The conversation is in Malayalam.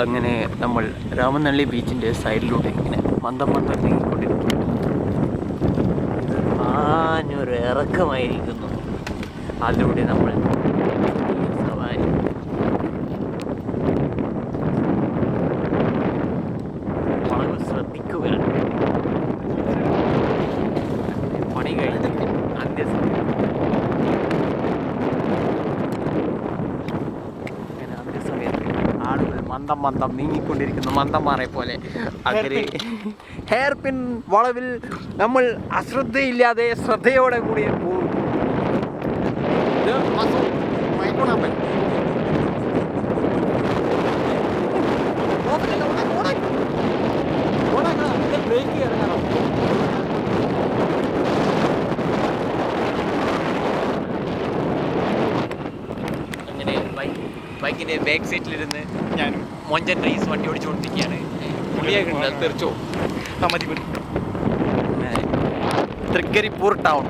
അങ്ങനെ നമ്മൾ രാമനള്ളി ബീച്ചിൻ്റെ സൈഡിലൂടെ ഇങ്ങനെ മന്ദം നീങ്ങിക്കൊണ്ടിരിക്കുന്നു. ആഞ്ഞൊരു ഇറക്കമായിരിക്കുന്നു. അതിലൂടെ നമ്മൾ സവാരി. വളരെ ശ്രദ്ധിക്കുക. പണി കഴിഞ്ഞ് അന്ത്യസമയം. ആളുകൾ മന്ദം നീങ്ങിക്കൊണ്ടിരിക്കുന്നു. മന്ദന്മാരെ പോലെ അങ്ങനെ ഹെയർ പിൻ വളവിൽ നമ്മൾ അശ്രദ്ധയില്ലാതെ ശ്രദ്ധയോടെ കൂടി പോകും. അങ്ങനെ ബൈക്കിൻ്റെ ബാക്ക് സീറ്റിലിരുന്ന് ഞാൻ മൊഞ്ചൻ റേസ് വണ്ടി ഓടിച്ചുകൊണ്ടിരിക്കുകയാണ്. പുള്ളിയൊക്കെ ഉണ്ട്, അത് തെറിച്ചോ മതി. തൃക്കരിപ്പൂർ ടൗൺ.